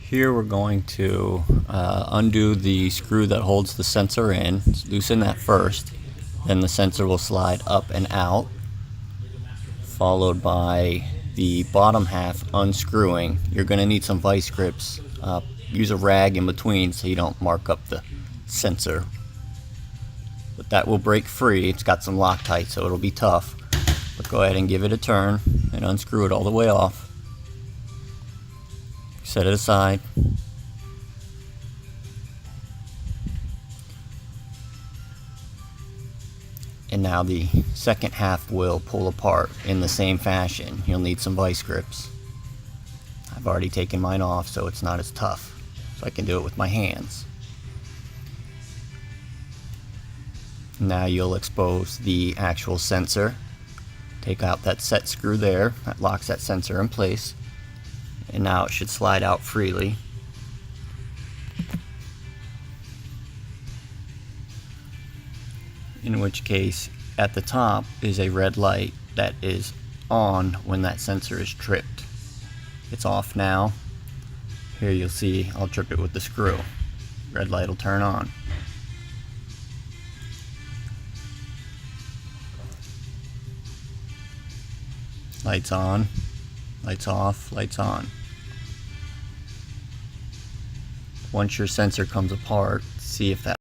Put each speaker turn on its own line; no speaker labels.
Here we're going to undo the screw that holds the sensor in. Loosen that first, then the sensor will slide up and out, followed by the bottom half unscrewing. You're going to need some vice grips. Use a rag in between so you don't mark up the sensor. But that will break free. It's got some Loctite, so it'll be tough. But go ahead and give it a turn and unscrew it all the way off. Set it aside. And now the second half will pull apart in the same fashion. You'll need some vice grips. I've already taken mine off, so it's not as tough. So I can do it with my hands. Now you'll expose the actual sensor. Take out that set screw there. That locks that sensor in place. And now it should slide out freely. In which case, at the top is a red light that is on when that sensor is tripped. It's off now. Here you'll see I'll trip it with the screw. Red light will turn on. Lights on, lights off, lights on. Once your sensor comes apart, see if that